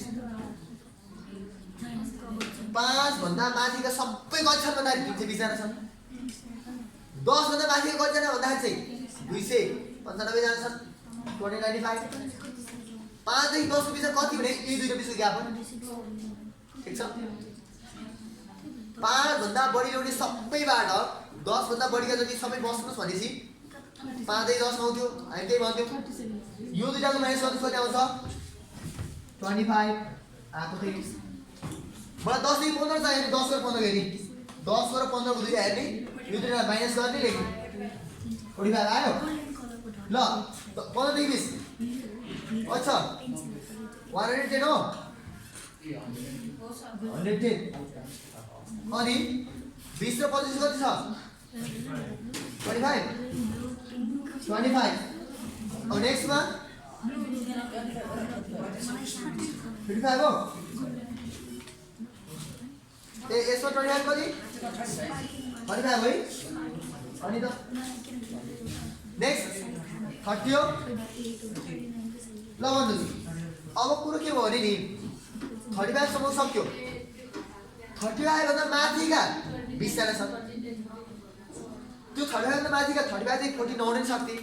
Speaker 1: 5 भन्दा माथिका सबै कति छन् भन्दा 220 जना छन् 10 भन्दा माथिका कति जना भन्दा चाहिँ 295 जना छन् 2095 5 देखि 10 को बिचमा कति भने यी दुईटा बिचको ग्याप हो ठीक छ 5 भन्दा बढी ल्याउने सबैबाट 10 भन्दा बढीका जति सबै बस्नुस् भनेपछि 5 देखि 10 आउँथ्यो हामी त्यही भन्थ्यौ यो दुईटाको माइनस गर्नु कति आउँछ 25 आको थियो मलाई 10 देखि 15 चाहियो 10 र 15 हेर्ने 10 र 15 को दुईटा हेर्ने यो दुईटा माइनस गर्ने लेख्ने 45 आयो ल 15 देखि 20 अच्छा 110 हो 110 अनि 20 र 25 कति छ 25 अब नेक्स्टमा 55 हो ए यसमा 25 कति 45 है अनि त नेक्स्ट 30 हो ल भन्नु अब कुरो के भयो भने नि 35 सम्म सक्यो 35 भन्दा माथिका 20 जना छन् त्यो 35 भन्दा माथिका 35 देखि 40 नहुने सक्थे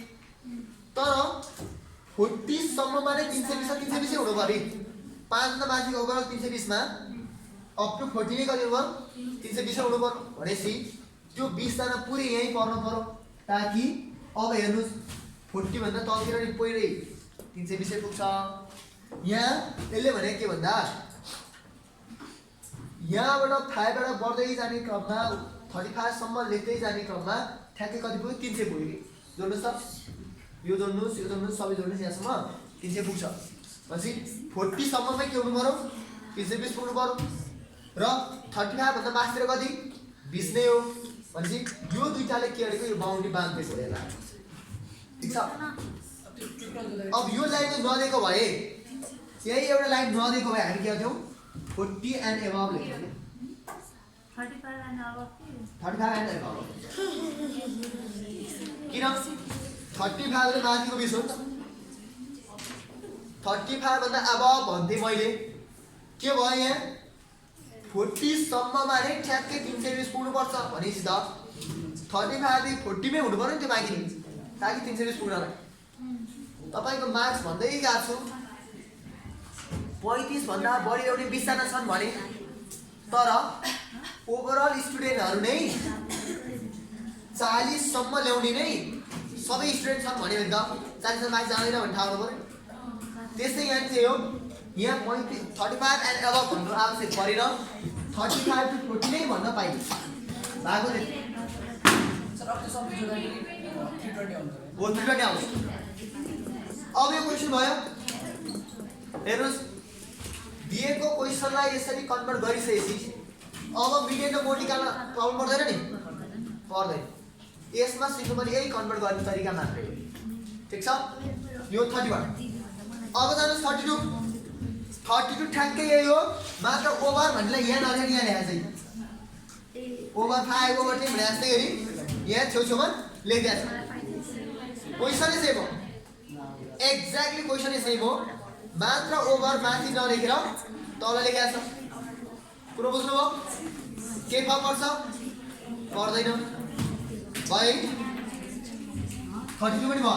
Speaker 1: तर 40 सम्ममा नै 320 320 हुनु पर्यो 5 भन्दा माथिको ओभरअल 320 मा अप टु 40 नै गर्नु पर्यो 320 हुनु पर्यो भनेपछि त्यो 20 जना पुरै यही पर्नु पर्यो ताकि अब हेर्नुस् 40 भन्दा तलतिर नि पहिरै 320 पुग्छ यहाँ यसले भने के भन्दा यहाँबाट 5 बाट बढ्दै जाने क्रममा 35 सम्म लेख्दै जाने क्रममा ठ्याक्कै कति पुग्यो 300 पुग्यो कि जोड्नुस् त यो जोड्नुस् सबै जोड्नुस् यहाँसम्म 300 पुग्छ पछि 40 सम्ममै के हुनु पर्यो 320 पुग्नु पर्यो र 35 भन्दा माथितिर कति 20 नै हो भनेपछि यो दुईटाले के गरेको यो बाउन्ड्री बाँध्दैछ यसलाई ठीक छ अब यो लाइन नदिएको भए यही एउटा लाइन नदिएको भए हामी के गर्थ्यौं 40 एन्ड एबभ लेख्थ्यौं
Speaker 2: 35 एन्ड अबभ
Speaker 1: 35 एन्ड एबभ किन 35 भन्दा माथिको 20 हो 35 भन्दा अबभ भन्थे मैले के भयो यहाँ 40 सम्ममा नै ठ्याक्कै 320 पुग्नु पर्छ भनेपछि त 35 देखि 40 मै हुनु पर्यो नि त्यो बाँकी ताकि 320 पुग्नलाई तपाईको मार्क्स भन्दै गएको छु 35 भन्दा बढी ल्याउने 20 जना छन् भने तर ओभरअल स्टुडेन्टहरु नै 40 सम्म ल्याउने नै सबै स्टुडेन्ट छन् भने त 40 सम्म माथि जाँदैन भन्ने थाहा हुनु पर्यो त्यसै यहाँ चाहिँ हो यहाँ 35 एन्ड अबभ भन्नु आवश्यक परेन 35 टु 40 नै भन्न पाइन्छ भएको थियो सर अब त्यो सबै जोड्दा 320 आउँछ अब यो क्वेशन भयो हेर्नुस् दिएको क्वेशनलाई यसरी कन्भर्ट गरिसकेपछि अब मिडियन र मोड निकाल्न प्रब्लम पर्दैन नि पर्दैन यसमा सिम्पली यही कन्भर्ट गर्ने तरिका मात्रै हो ठीक छ यो 31 अब जानुस् 32 ठ्याक्कै यही हो मात्र ओभर भन्नेलाई यहाँ नलेख्ने यहाँ लेखा चाहिँ ओभर 5 ओभर 10 भने जस्तै गरी यहाँ छेउछेउमा लेखिदिएको छ क्वेशनै सेम हो एक्ज्याक्टली क्वेशनै सेम हो मात्र ओभर माथि नलेखेर तल लेखेको छ कुरो बुझ्नुभयो के फरक पर्छ पर्दैन भाइ 32 पनि भयो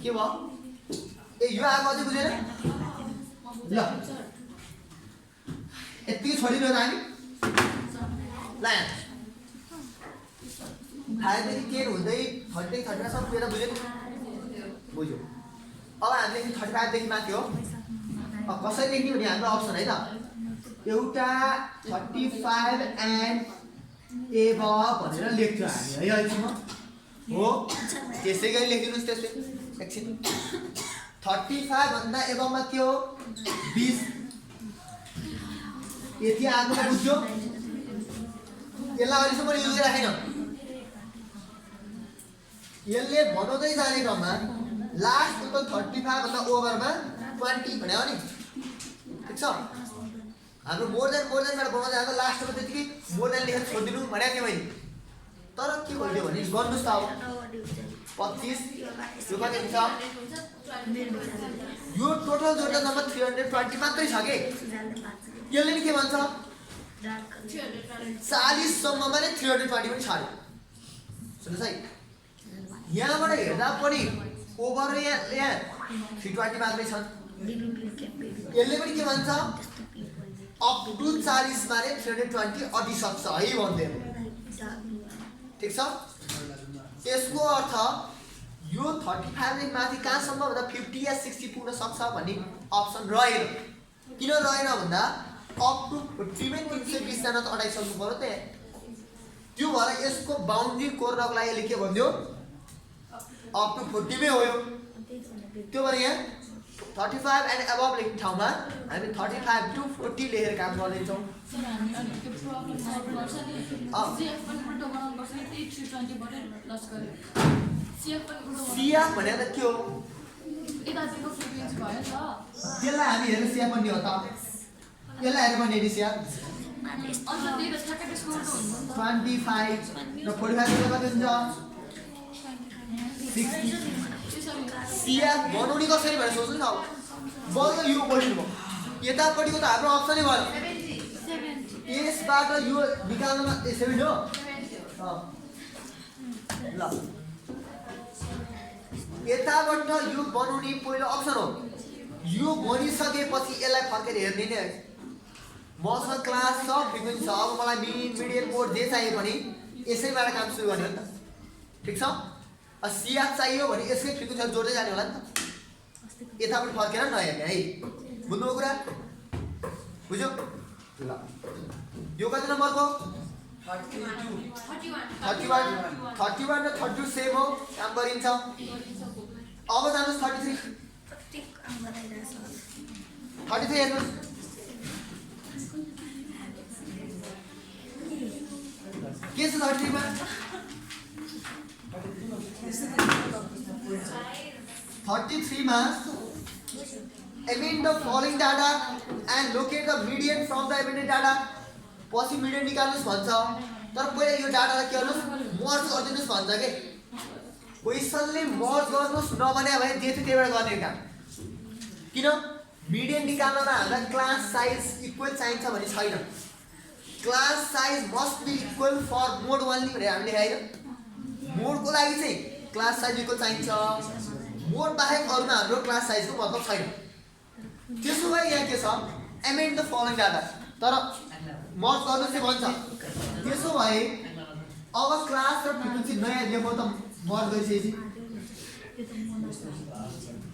Speaker 1: के भयो ए यो आएको अझै बुझेन ल यति छोडिदिनु त हामी ल फाइभदेखि 10 हुँदै 30 30 सम्म पुगेर बुझ्यो अब हामीले 35 देखि माथि हो अब कसरी लेख्ने भने हाम्रो अप्सन है त एउटा 35 एन्ड एबभ भनेर लेख्छौँ हामी है अहिलेसम्म हो त्यसै गरी लेखिदिनुस् त्यसले एकछिन 35 भन्दा एबभमा के हो 20 यति आएको बुझ्यो यसलाई अहिलेसम्म युज राखेन यसले बनाउँदै जाने क्रममा लास्ट टोटल 35 भन्दा ओभरमा 20 भन्यो नि ठीक छ हाम्रो मोर देन बाट बनाउँदै जाँदा लास्टमा त्यतिकै मोर देन लेखेर छोड्दिनु भनेको थिएँ मैले तर के भइदियो भने गर्नुस् त अब 25 यो कति हुन्छ यो टोटल जोड्दा नम्बर 320 मात्रै छ के यसले नि के भन्छ 40 सम्ममा नै 320 पनि छाड्यो सुन्नुस् है यहाँबाट हेर्दा पनि ओभर यहाँ 320 मात्रै छन् यसले पनि के भन्छ अप टु 40 मा नै 320 अटि सक्छ है भन्दै ठीक छ यसको अर्थ यो 35 देखि माथि कहाँसम्म भन्दा 50 या 60 पुग्न सक्छ भन्ने अप्सन रहेन किन रहेन भन्दा अप टु 40 मै 320 जना त अटाइसक्नु पर्यो त त्यो भएर यसको बाउन्ड्री कोर्नको लागि यसले के भन्दियो अप टु 40 मै हो यो त्यो भएर यहाँ 35 एन्ड अबभ लेख्ने ठाउँमा हामी 35 टु 40 लेखेर काम गर्दैछौँ सिएफ भनेर के हो त्यसलाई हामी हेर्नु सिएफ पनि हो त यसलाई हेर्नु पनि हेर्नु सिएफ 25 र 45 कति हुन्छ 60 सिएफ बनाउने कसरी भनेर सोच्नु न अब बल्ल यो बोल्नु भयो यतापट्टिको त हाम्रो अप्सनै भयो यसबाट यो निकाल्नमा 7 हो ल यताबाट यो बनाउने पहिलो अप्सन हो यो बनिसकेपछि यसलाई फर्केर हेर्ने नै है मसँग क्लास छ फ्रिक्वेन्सी छ अब मलाई मिन मिडियन मोड जे चाहियो भने यसैबाट काम सुरु गर्ने हो नि त ठीक छ सिएफ चाहियो भने यसकै फ्रिक्वेन्सीहरू जोड्दै जाने होला नि त यतापट्टि फर्केर नहेर्ने है बुझ्नुभयो कुरा बुझ्यो ल यो कति नम्बरको 31 र 32 सेम हो काम गरिन्छ अब जानुहोस् 33 हेर्नुहोस् के छ 33 मा 33 मा amend the following data and locate the median from the amended data पछि मिडियन निकाल्नुस् भन्छ तर पहिले यो डाटालाई के गर्नुस् मर्ज गरिदिनुस् भन्छ के क्वेशनले मर्ज गर्नुस् नभने भए जे थियो त्यहीबाट गर्ने काम किन मिडियन निकाल्नमा हामीलाई क्लास साइज इक्वल चाहिन्छ भने छैन class size must be equal for mode only भनेर हामीले लेखाइन मोडको लागि चाहिँ क्लास साइज इक्वल चाहिन्छ मोड बाहेक अरूमा हाम्रो क्लास साइजको मतलब छैन त्यसो भए यहाँ के छ एमेन्ड द फलोइङ डाटा तर मर्ज गर्नु चाहिँ भन्छ त्यसो भए अब क्लास र फ्रिक्वेन्सी नयाँ लेखो त मर्ज गरिसकेपछि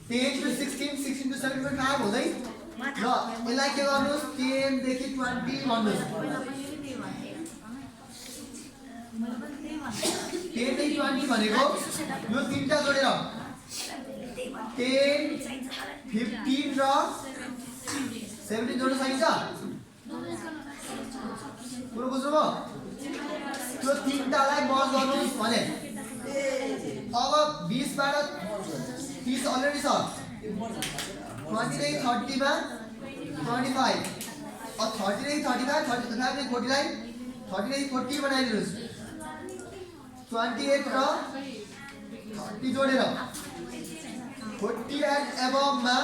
Speaker 1: 10 to 16 16 to 7.5 हुँदै ल यसलाई के गर्नुस् 10 देखि 20 भन्नुस् 10 देखि 20 भनेको यो तीनटा जोडेर 10 15 र 17 जोड्न सकिन्छ पुरो बुझ्नुभयो त्यो तीनटालाई मर्ज गर्नुस् भने अब 20 बाट 30 अलरेडी छ 20 देखि 30 मा 25 अब 30 देखि 35 35 देखि 40 लाई 30 देखि 40 बनाइदिनुस् 28 र 30 जोडेर 40 एन्ड एबभ मा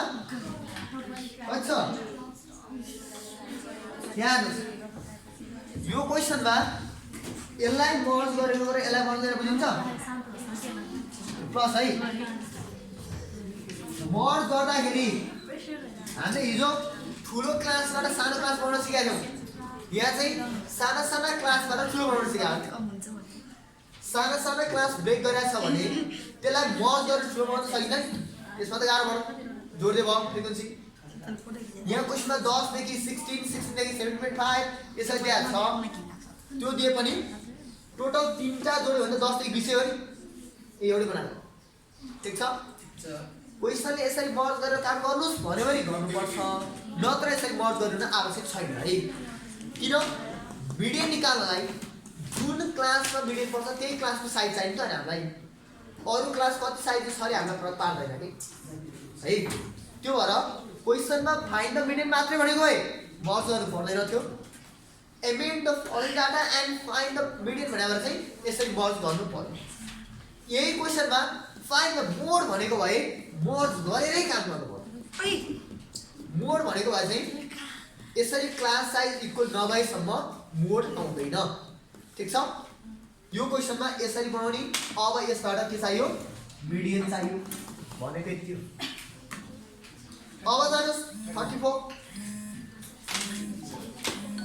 Speaker 1: अच्छा यहाँ यो क्वेशनमा यसलाई मर्ज गरेर यसलाई मर्ज गरेर बुझ्नुहुन्छ प्लस है मर्ज गर्दाखेरि हामीले हिजो ठुलो क्लासबाट सानो क्लास बनाउन सिकाएको थियौँ यहाँ चाहिँ साना साना क्लासबाट ठुलो बनाउन सिकाएको थियो साना क्लास ब्रेक गरिरहेको छ भने त्यसलाई मर्ज गरेर ठुलो बनाउन सकिँदैन यसमा त गाह्रो भयो जोड्दै भयो फ्रिक्वेन्सी यहाँ क्वेशनमा 10 देखि 16 देखि 7.5 यसरी दिएको छ त्यो दिए पनि टोटल तीनटा जोड्यो भने 10 देखि 20 हो नि एउटै बनाएको ठीक छ क्वेसनले यसरी मर्ज गरेर काम गर्नुस् भन्यो भने गर्नुपर्छ, नत्र यसरी मर्ज गर्नु आवश्यक छैन है। किन मिडियन निकाल्नलाई जुन क्लासमा मिडियन पर्छ त्यही क्लासको साइज चाहिन्छ नि हामीलाई, अरू क्लास कति साइज छ अरे हामीलाई फरक पार्दैन कि है। त्यो भएर क्वेसनमा फाइन्ड द मिडियन मात्रै भनेको है, मर्ज गर्नु पर्दैन थियो। Amend the following data and find the median भनेर चाहिँ यसरी मर्ज गर्नु पर्यो। यही क्वेसनमा फाइन्ड द मोड भनेको भए मर्ज गरेरै काम गर्नु पर्यो। मोड भनेको भए चाहिँ यसरी क्लास साइज इक्वल नभएसम्म मोड आउँदैन, ठिक छ। यो क्वेसनमा यसरी बनाउने। अब यसबाट के चाहियो, मिडियन चाहियो भनेको यति हो। अब जानुहोस्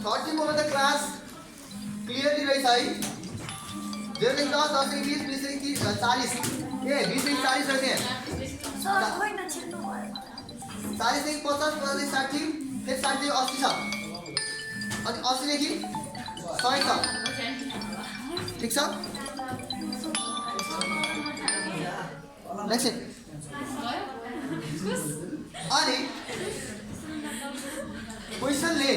Speaker 1: 34 मा त क्लास क्लियरली रहेछ है। 0 देखि 10, 10 देखि 20, 20 देखि 40, ए 20 देखि 40 रहेछ यहाँ। 40 देखि 50, 50 देखि 60, फेरि 60 देखि 80 छ, अनि 80 देखि 100 छ, ठिक छ। नेक्स्ट अनि क्वेसनले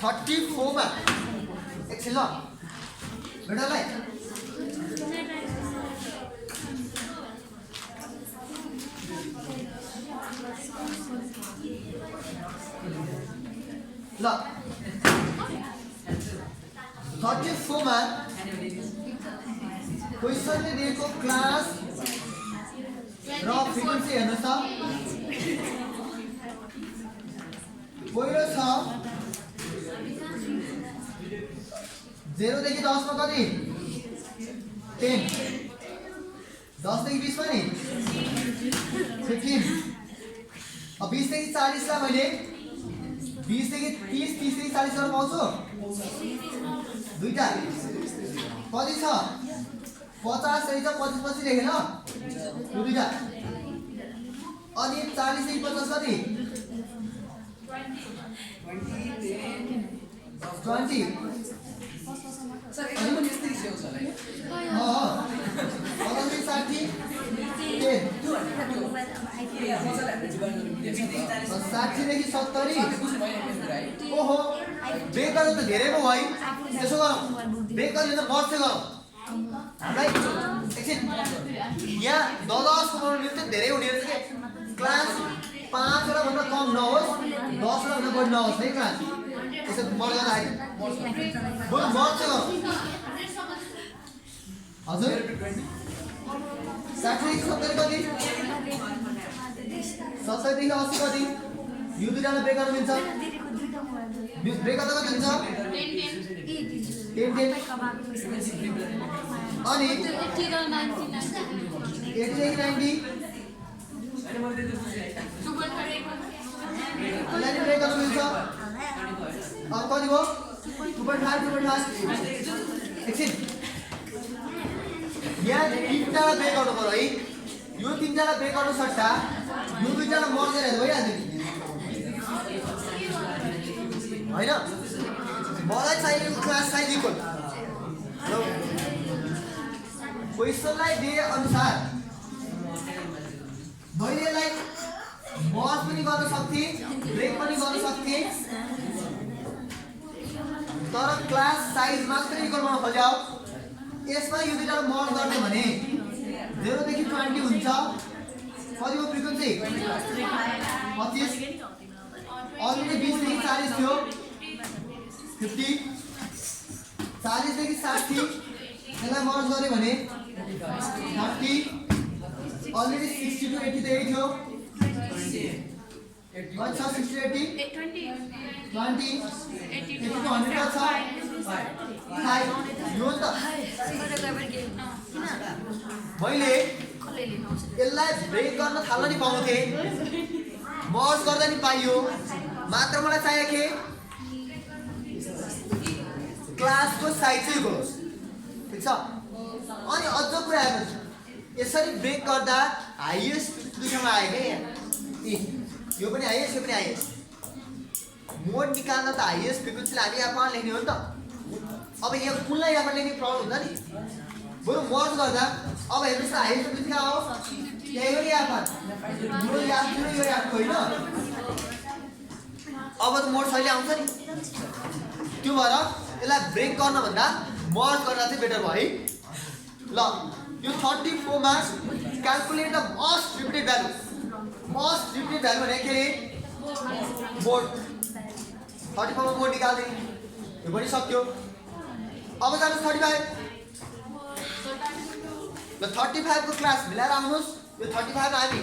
Speaker 1: 34 मा एकछिन ल भेटलाई ल 34 मा क्वेसनले दिएको क्लास र फ्रिक्वेन्सी हेर्नुहोस् त। पहिलो छ 0 देखि 10 मा कति 10, 10 देखि 20 मा नि 15, अब 20 देखि 40 लाई मैले 20 देखि 30, 30 देखि 40 गर्न पाउँछु दुईटा, कति छ 50 रहेछ, 25 पछि लेखेन यो दुईटा, अनि 40 देखि 50 कति 20,
Speaker 4: सर एकदम यस्तै ल्याउँछ होला है।
Speaker 1: 50 देखि 60 10, 60 देखि 70, ओहो ब्रेक गर्नु त धेरै पो भयो। त्यसो गरौँ, ब्रेक गर्ने त मर्ज चाहिँ गरौँ हामीलाई एकछिन। यहाँ 10 बनाउनु मिल्छ, धेरै हुने रहेछ के। क्लास 5 वटा भन्दा कम नहोस्, 10 वटा भन्दा बढी नहोस् है क्लास। त्यसो मर्ज गर्न आयो, बरु मर्ज चाहिँ गरौँ। हजुर 60 देखि 70 कति, 70 देखि 80 कति, यो दुईटालाई ब्रेक गर्न मिल्छ। ब्रेक गर्दा कति हुन्छ 10, 10, अनि 80 देखि 90 यसलाई ब्रेक गर्न मिल्छ। अब कति भयो 2.5, 2.5 एकछिन। यहाँ 3जना ब्रेक गर्नु पर्यो है। यो 3जना ब्रेक गर्नु सट्टा यो दुईजना मर्जेर भइहाल्छ नि होइन। मलाई चाहिएको क्लास साइज इक्वल क्वेसनलाई दिए अनुसार मैले यसलाई मर्ज पनि गर्न सक्थे, ब्रेक पनि गर्न सक्थे, तर क्लास साइज मात्रै इक्वल गर्न खोज्यो। यसमा यो दुईटालाई मर्ज गर्ने भने 0 देखि 20 हुन्छ, कति हो फ्रिक्वेन्सी 25, अलरेडी 20 देखि 40 थियो 50, 40 देखि 60 यसलाई मर्ज गरे भने 30, अलरेडी 60 to 80 त यही थियो, कति छ 60 to 80 20, 80 to 100 छ 5 यो त। मैले यसलाई ब्रेक गर्न थाल्न नि पाउँथे, मर्ज गर्दा नि पाइयो, मात्र मलाई चाहिएको के क्लासको साइज चाहिँ गरोस्, ठिक छ। अनि अझ कुरा हेर्नुहोस्, यसरी ब्रेक गर्दा हाइएस्ट दुईटामा आयो क्या यहाँ, यो पनि हाइएस्ट यो पनि हाइएस्ट। मोड निकाल्न त हाइएस्ट फ्रिक्वेन्सीलाई हामी यहाँ लेख्ने हो नि त। अब यहाँ कुनलाई यहाँ लेख्ने प्रब्लम हुन्छ नि, बरु मर्ज गर्दा अब हेर्नुहोस् त हाइएस्ट फ्रिक्वेन्सी कहाँ हो यही हो याद बात यो याद थियो यो याद होइन अब त मोड शैली आउँछ नि त्यो भएर यसलाई ब्रेक गर्न भन्दा मर्ज गर्दा चाहिँ बेटर भयो है ल यो 34 मा calculate the most repeated value भने के रे मोड 34 मा मोड निकाल्दै यो पनि सक्यो अब जानुस् 35 ल 35 को क्लास मिलाएर आउनुस् यो 35 मा हामी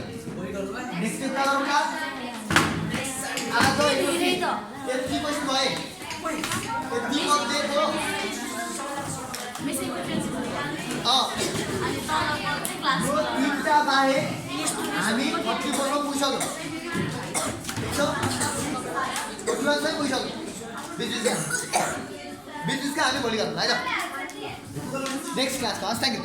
Speaker 1: नेक्स्ट कुरा गरौँला आज यति क्वेशन भए यति मध्ये हो
Speaker 3: मिसिङ डिफरेन्स
Speaker 1: अनि
Speaker 3: क्लास
Speaker 1: यो तीनटा बाहेक हामी 34 मा पुगिसक्यौं ठीक छ 34 मा पुगिसक्यौं बिजनेसका हामी भोलि गरौँ है त नेक्स्ट क्लास थ्यांक यू